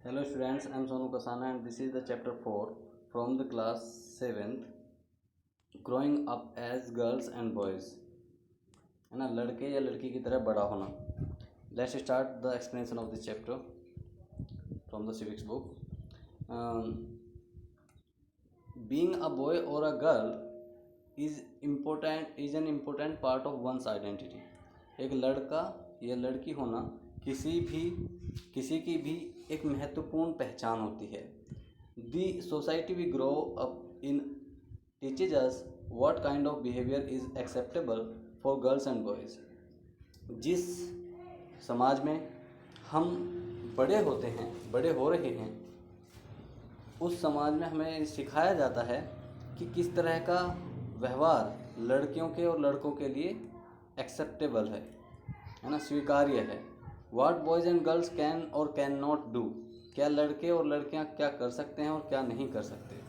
Hello students, I am Sonu Kasana and this is the chapter 4 from the class 7th, growing up as girls and boys, है ना, लड़के या लड़की की तरह बड़ा होना. Let's start the explanation of this chapter from the civics book. Being a boy or a girl is an important part of one's identity. एक लड़का या लड़की होना किसी की भी एक महत्वपूर्ण पहचान होती है. The society we grow up in teaches us what kind of behavior is acceptable for girls and boys. जिस समाज में हम बड़े हो रहे हैं, उस समाज में हमें सिखाया जाता है कि किस तरह का व्यवहार लड़कियों के और लड़कों के लिए एक्सेप्टेबल है ना, स्वीकार्य है. What boys and girls can or can not do, क्या लड़के और लड़कियां क्या कर सकते हैं और क्या नहीं कर सकते.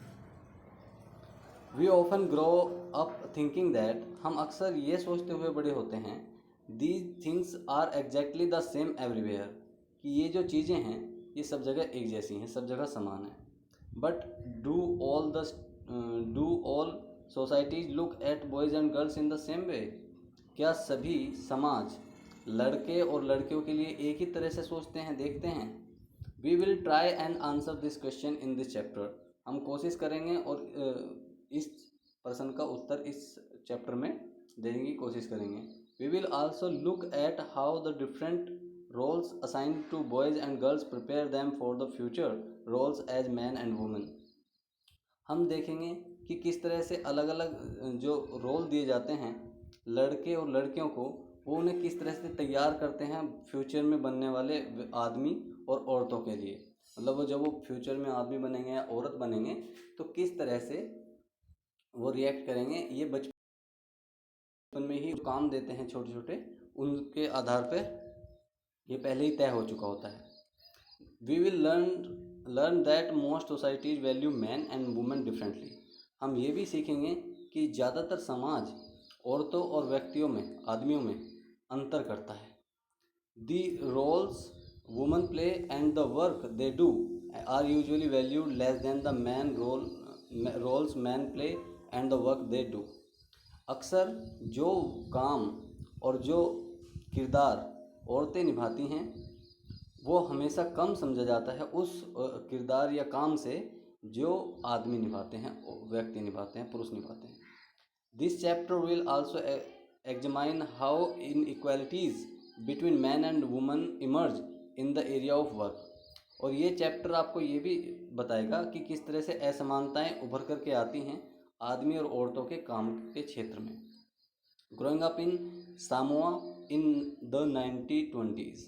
We often grow up thinking that, हम अक्सर ये सोचते हुए बड़े होते हैं, these things are exactly the same everywhere, कि ये जो चीज़ें हैं ये सब जगह एक जैसी हैं, सब जगह समान है. But do all societies look at boys and girls in the same way? क्या सभी समाज लड़के और लड़कियों के लिए एक ही तरह से सोचते हैं, देखते हैं? We will try and answer this question in this chapter. हम कोशिश करेंगे और इस प्रश्न का उत्तर इस चैप्टर में देने की कोशिश करेंगे. We will also look at how the different roles assigned to boys and girls prepare them for the future roles as men and women. हम देखेंगे कि किस तरह से अलग अलग जो रोल दिए जाते हैं लड़के और लड़कियों को, वो उन्हें किस तरह से तैयार करते हैं फ्यूचर में बनने वाले आदमी और औरतों के लिए. मतलब वो जब वो फ्यूचर में आदमी बनेंगे या औरत बनेंगे तो किस तरह से वो रिएक्ट करेंगे. ये बचपन में ही काम देते हैं छोटे छोटे, उनके आधार पर ये पहले ही तय हो चुका होता है. We will learn that most societies value men and women differently. हम ये भी सीखेंगे कि ज़्यादातर समाज औरतों और व्यक्तियों में, आदमियों में अंतर करता है. The roles women play and the work they do are usually valued less than the roles men play and the work they do. अक्सर जो काम और जो किरदार औरतें निभाती हैं वो हमेशा कम समझा जाता है उस किरदार या काम से जो आदमी निभाते हैं, व्यक्ति निभाते हैं, पुरुष निभाते हैं. This chapter will also examine how inequalities between men and women emerge in the area of work. और ये चैप्टर आपको ये भी बताएगा कि किस तरह से असमानताएं उभर कर के आती हैं आदमी और औरतों के काम के क्षेत्र में. Growing up in Samoa in the 1920s.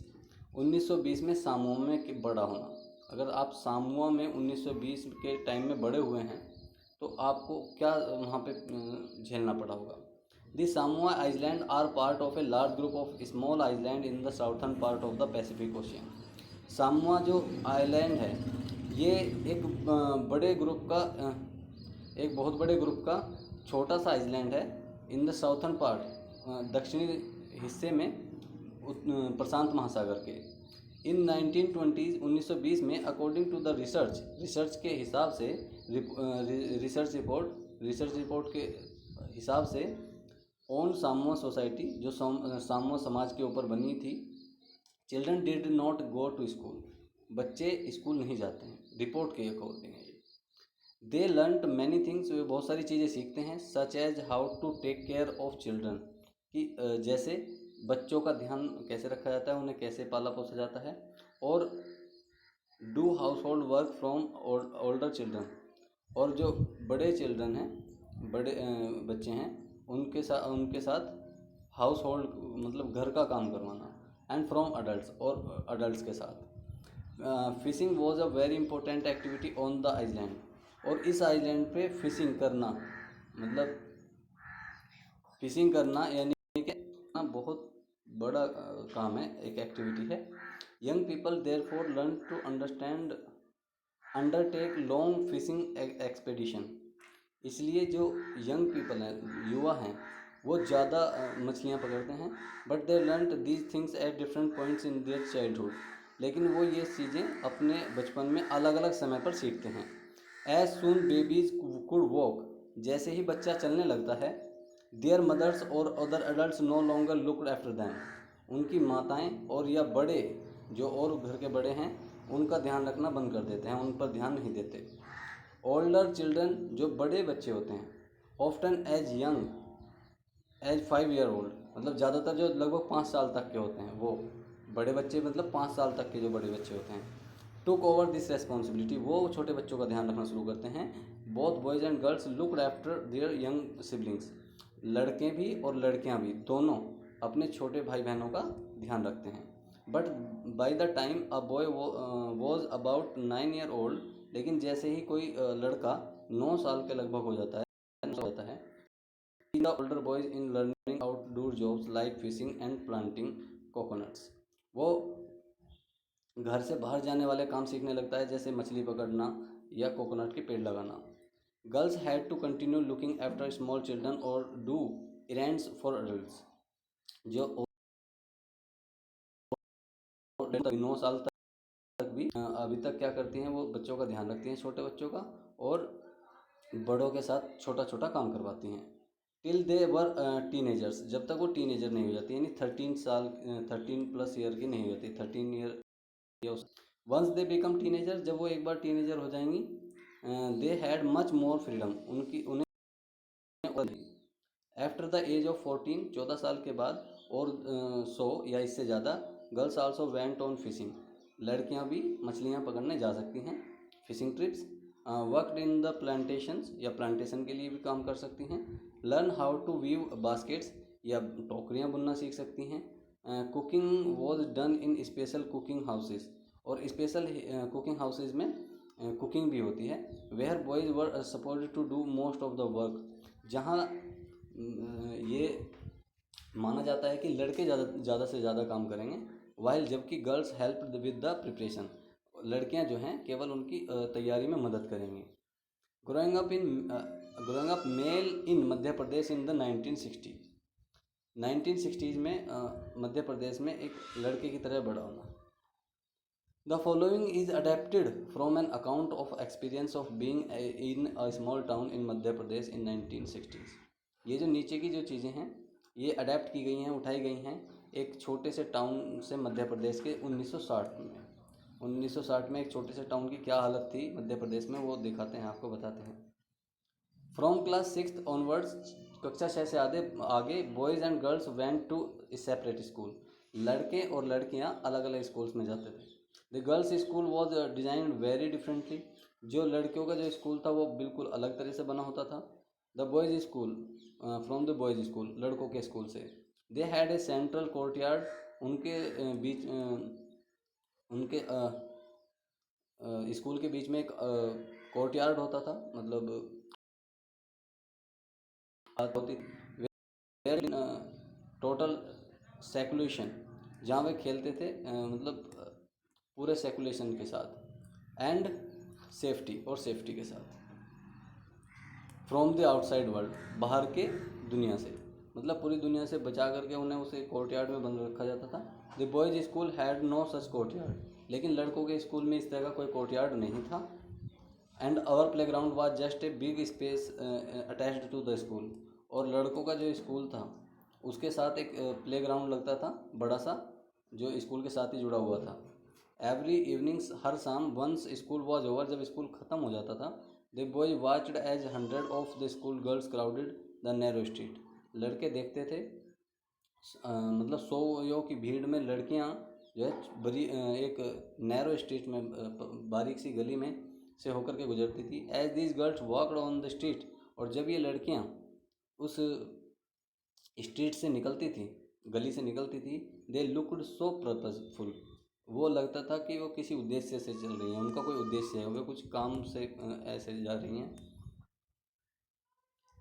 1920 में सामोआ में बड़ा होना. अगर आप सामोआ में 1920 के टाइम में बड़े हुए हैं तो आपको क्या वहाँ पे झेलना पड़ा होगा. The Samoa island are part of a large group of small island in the southern part of the Pacific Ocean. Samoa जो आइलैंड है ये एक बहुत बड़े ग्रुप का छोटा सा आइलैंड है इन द साउथर्न पार्ट, दक्षिणी हिस्से में प्रशांत महासागर के. इन 1920 में अकॉर्डिंग टू द रिसर्च के हिसाब से रिसर्च रिपोर्ट के हिसाब से ऑन सामोआ सोसाइटी जो सामोआ समाज के ऊपर बनी थी, children did not go to school. बच्चे स्कूल नहीं जाते हैं रिपोर्ट के according. They learned many things, वे बहुत सारी चीज़ें सीखते हैं. Such as how to take care of children, कि जैसे बच्चों का ध्यान कैसे रखा जाता है, उन्हें कैसे पाला पोसा जाता है. और do house hold work from older children, और जो बड़े चिल्ड्रन हैं, बड़े बच्चे हैं, उनके साथ हाउस होल्ड मतलब घर का काम करवाना. एंड फ्रॉम अडल्ट्स, और अडल्ट्स के साथ. Fishing was a very important activity on the island, और इस आइलैंड पे फिशिंग करना मतलब फिशिंग करना यानी बहुत बड़ा काम है, एक एक्टिविटी है. Young people therefore learn to undertake long fishing expedition. इसलिए जो यंग पीपल हैं, युवा हैं, वो ज़्यादा मछलियाँ पकड़ते हैं. But they learn these things at different points in their childhood. लेकिन वो ये चीज़ें अपने बचपन में अलग अलग समय पर सीखते हैं। As soon babies could walk, जैसे ही बच्चा चलने लगता है, देयर मदर्स और other adult no longer looked after them, उनकी माताएं और या बड़े जो और घर के बड़े हैं उनका ध्यान रखना बंद कर देते हैं, उन पर ध्यान नहीं देते। ओल्डर चिल्ड्रन, जो बड़े बच्चे होते हैं, often as young as 5 year old, मतलब ज़्यादातर जो लगभग 5 साल तक के होते हैं वो बड़े बच्चे, मतलब 5 साल तक के जो बड़े बच्चे होते हैं, टुक ओवर दिस रेस्पॉन्सिबिलिटी, वो छोटे बच्चों का ध्यान रखना शुरू करते हैं। Both boys and girls looked after their young siblings, लड़के भी और लड़कियां भी दोनों अपने छोटे भाई बहनों का ध्यान रखते हैं। But by the time a boy was about 9 year old, लेकिन जैसे ही कोई लड़का 9 साल के लगभग हो जाता है, the older boys in learning outdoor jobs like fishing and planting coconuts, वो घर से बाहर जाने वाले काम सीखने लगता है, जैसे मछली पकड़ना या कोकोनट के पेड़ लगाना। Girls had to continue looking after small children और डू इरेंट्स फॉर एडल्ट्स, जो 9 साल तक भी अभी तक क्या करती हैं, वो बच्चों का ध्यान रखती हैं, छोटे बच्चों का, और बड़ों के साथ छोटा छोटा काम करवाती हैं। टिल दे वर टीनेजर्स, जब तक वो टीनेजर नहीं हो जाती, यानी 13 साल 13+ ईयर की नहीं हो जाती, 13 year. Once they become teenager, जब वो एक बार टीनेजर हो जाएंगी, they had much more freedom, उन्हें आफ्टर द एज ऑफ 14, 14 साल के बाद, और सो या इससे ज़्यादा, girls also went on fishing, लड़कियां भी मछलियां पकड़ने जा सकती हैं, fishing trips. Worked in the plantations, या प्लांटेशन के लिए भी काम कर सकती हैं। Learn how to weave baskets, या टोकरियाँ बुनना सीख सकती हैं। Cooking was done in special cooking houses, और स्पेशल कुकिंग हाउसेज में कुकिंग भी होती है। Where boys were supported to do most of the work, जहाँ ये माना जाता है कि लड़के ज़्यादा से ज़्यादा काम करेंगे, वाइल जबकि girls help with the preparation, लड़कियां जो हैं केवल उनकी तैयारी में मदद करेंगी। Growing up male in Madhya Pradesh in the 1960s में मध्य प्रदेश में एक लड़के की तरह बड़ा होना। The following is adapted from an account of experience of being in a small town in Madhya Pradesh in 1960s। ये जो नीचे की जो चीज़ें हैं ये अडेप्ट की गई हैं, उठाई गई हैं एक छोटे से टाउन से मध्य प्रदेश के 1960 में एक छोटे से टाउन की क्या हालत थी मध्य प्रदेश में, वो दिखाते हैं, आपको बताते हैं। फ्रॉम क्लास 6 ऑनवर्ड्स, कक्षा 6 से आगे boys and girls went to separate school, लड़के और लड़कियां अलग अलग स्कूल्स में जाते थे। The girls school was designed very differently, जो लड़कियों का जो स्कूल था वो बिल्कुल अलग तरह से बना होता था। The boys school, from the boys school, लड़कों के स्कूल से। They had a central courtyard, उनके बीच उनके स्कूल के बीच में एक कोर्टयार्ड होता था, मतलब होती टोटल सेकुलेशन, जहाँ वे खेलते थे, मतलब पूरे सेकुलेशन के साथ, एंड सेफ्टी, और सेफ्टी के साथ। फ्रॉम द आउटसाइड वर्ल्ड, बाहर के दुनिया से, मतलब पूरी दुनिया से बचा करके उन्हें उसे कोर्टयार्ड में बंद रखा जाता था। The boys school had no such courtyard, लेकिन लड़कों के स्कूल में इस तरह का कोई कोर्टयार्ड नहीं था। And our playground was just a big space attached to the school, और लड़कों का जो स्कूल था उसके साथ एक प्ले ग्राउंड लगता था बड़ा सा, जो स्कूल के साथ ही जुड़ा हुआ था। एवरी इवनिंग्स, हर शाम, वंस स्कूल वॉज ओवर, जब स्कूल ख़त्म हो जाता था, the boy watched as 100 of the school girls crowded the narrow street, लड़के देखते थे, मतलब 100 की भीड़ में लड़कियां जो है बड़ी एक नैरो स्ट्रीट में, बारीक सी गली में से होकर के गुजरती थी। As these girls walked on the street, और जब ये लड़कियां उस स्ट्रीट से निकलती थी, गली से निकलती थी, दे लुक्ड सो पर्पसफुल, वो लगता था कि वो किसी उद्देश्य से चल रही हैं, उनका कोई उद्देश्य है, वे कुछ काम से ऐसे जा रही हैं।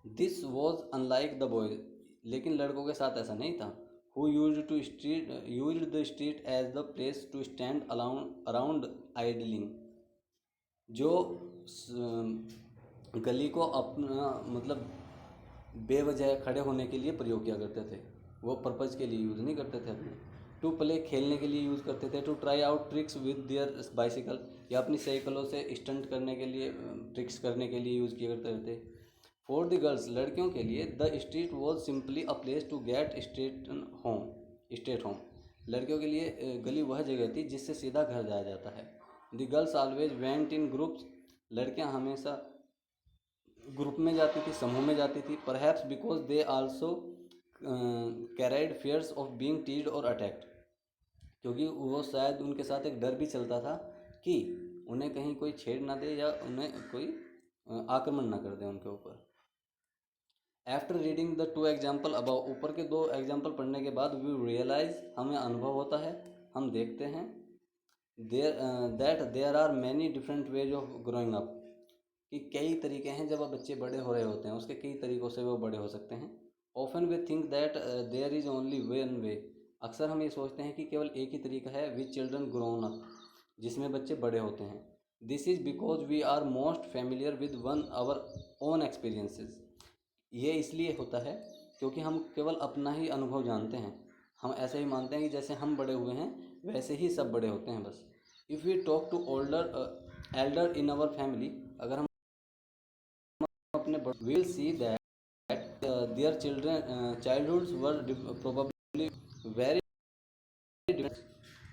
This was unlike the boys, लेकिन लड़कों के साथ ऐसा नहीं था। Who used the street as the place to stand around idling, जो गली को अपना मतलब बेवजह खड़े होने के लिए प्रयोग किया करते थे, वो पर्पज़ के लिए यूज़ नहीं करते थे अपने। टू प्ले खेलने के लिए यूज़ करते थे, to try out tricks with their bicycle या अपनी साइकिलों से स्टंट करने के लिए ट्रिक्स करने के लिए यूज़ किया करते थे। फॉर द गर्ल्स लड़कियों के लिए the street was simply a place to get straight home लड़कियों के लिए गली वह जगह थी जिससे सीधा घर जाया जाता है। The girls always went in groups लड़कियां हमेशा ग्रुप में जाती थी, समूह में जाती थी। Perhaps because they also carried fears of being teased और अटैक्ड क्योंकि वो शायद उनके साथ एक डर भी चलता था कि उन्हें कहीं कोई छेड़ ना दे या उन्हें कोई आक्रमण ना कर दे उनके ऊपर। After reading the two example above ऊपर के दो एग्जाम्पल पढ़ने के बाद वी रियलाइज हमें अनुभव होता है, हम देखते हैं there are many different ways of growing up कि कई तरीके हैं जब बच्चे बड़े हो रहे होते हैं उसके कई तरीक़ों से वो बड़े हो सकते हैं। Often we think that there is only one way अक्सर हम ये सोचते हैं कि केवल एक ही तरीका है विच चिल्ड्रन ग्रोन अप जिसमें बच्चे बड़े होते हैं। This is because we are most familiar with one our own experiences ये इसलिए होता है क्योंकि हम केवल अपना ही अनुभव जानते हैं, हम ऐसे ही मानते हैं कि जैसे हम बड़े हुए हैं वैसे ही सब बड़े होते हैं बस। If we talk to elder in our family अगर हम अपने will see that their childhoods were probably very different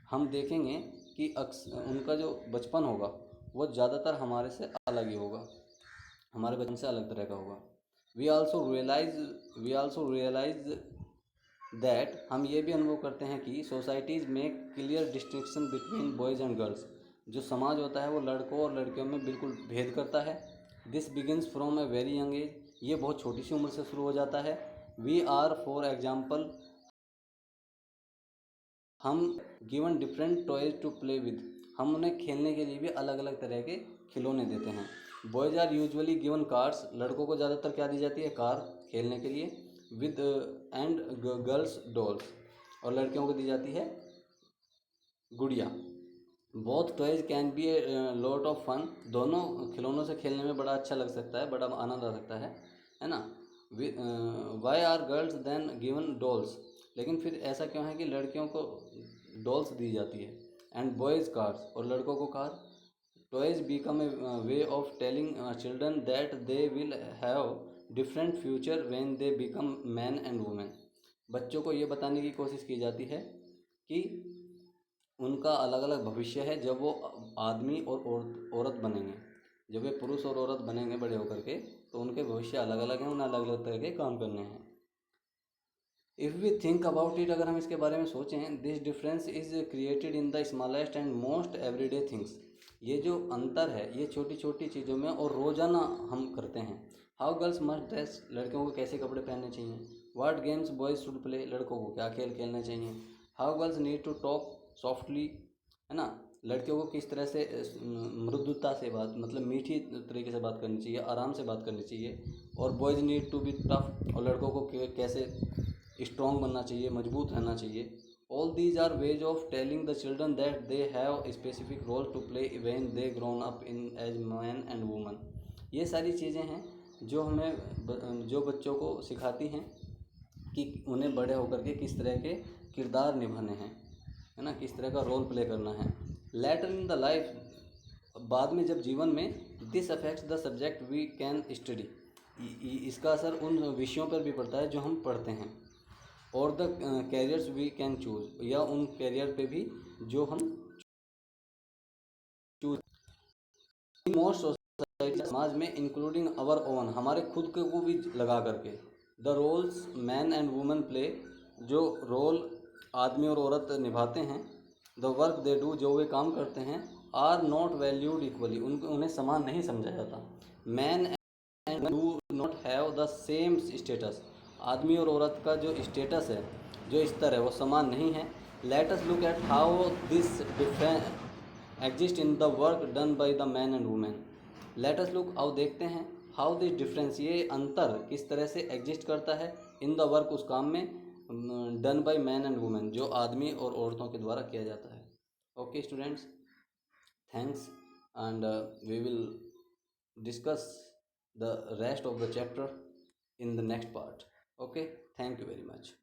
हम देखेंगे कि उनका जो बचपन होगा वो ज़्यादातर हमारे से अलग ही होगा, हमारे बचपन से अलग तरह का होगा। वी आल्सो रियलाइज दैट हम ये भी अनुभव करते हैं कि societies make clear distinction between boys and girls जो समाज होता है वो लड़कों और लड़कियों में बिल्कुल भेद करता है। This begins from a very young age ये बहुत छोटी सी उम्र से शुरू हो जाता है। वी आर फॉर एग्जाम्पल हम given different toys to play with हम उन्हें खेलने के लिए भी अलग अलग तरह के खिलौने देते हैं। Boys are usually given cars लड़कों को ज़्यादातर क्या दी जाती है कार खेलने के लिए विद एंड गर्ल्स डॉल्स और लड़कियों को दी जाती है गुड़िया। Both toys can be a lot of fun दोनों खिलौनों से खेलने में बड़ा अच्छा लग सकता है, बड़ा आनंद आ सकता है ना। Why are girls then given dolls लेकिन फिर ऐसा क्यों है कि लड़कियों को डॉल्स दी जाती है एंड बॉयज़ कार्स और लड़कों को car. Toys become a way of telling children that they will have different future when they become man and women बच्चों को ये बताने की कोशिश की जाती है कि उनका अलग अलग भविष्य है जब वो आदमी और औरत बनेंगे, जब वे पुरुष और औरत बनेंगे बड़े होकर के तो उनके भविष्य अलग अलग हैं, उन्हें अलग अलग तरह के काम करने हैं। If we think about it अगर हम इसके बारे में सोचें this difference is created in the smallest and most everyday things ये जो अंतर है ये छोटी छोटी चीज़ों में और रोज़ाना हम करते हैं। हाउ गर्ल्स मस्ट ड्रेस लड़कियों को कैसे कपड़े पहनने चाहिए, what games boys should play लड़कों को क्या खेल खेलने चाहिए, how girls need to talk softly है ना लड़कियों को किस तरह से मृदुता से बात मतलब मीठी तरीके से बात करनी चाहिए, आराम से बात करनी चाहिए। और boys need to be tough और लड़कों को कैसे स्ट्रॉन्ग बनना चाहिए, मजबूत रहना चाहिए। All these are ways of telling the children that they have specific role to play when they grown up in as man and woman ये सारी चीज़ें हैं जो हमें जो बच्चों को सिखाती हैं कि उन्हें बड़े होकर के किस तरह के किरदार निभाने हैं, है ना, किस तरह का रोल प्ले करना है। लेटर इन द लाइफ बाद में जब जीवन में this affects the subject we can study इसका असर उन विषयों पर भी पड़ता है जो हम पढ़ते हैं और the careers we can choose या उन कैरियर पे भी जो हम चूज। मोस्ट सोसाइटी समाज में इंक्लूडिंग अवर ओन हमारे खुद के को भी लगा करके the roles man and women play जो रोल आदमी और औरत निभाते हैं द वर्क दे डू जो वे काम करते हैं आर नॉट वैल्यूड इक्वली उन्हें समान नहीं समझा जाता। Man and do not have the same status आदमी और औरत का जो स्टेटस है जो स्तर है वो समान नहीं है। Let us look at how this difference exist in the work done by the man and women. Let us look आओ देखते हैं हाउ दिस डिफरेंस ये अंतर किस तरह से एग्जिस्ट करता है इन द वर्क उस काम में done by man and women जो आदमी और औरतों के द्वारा किया जाता है। Okay students, thanks and we will discuss the rest of the chapter in the next part. Okay, thank you very much.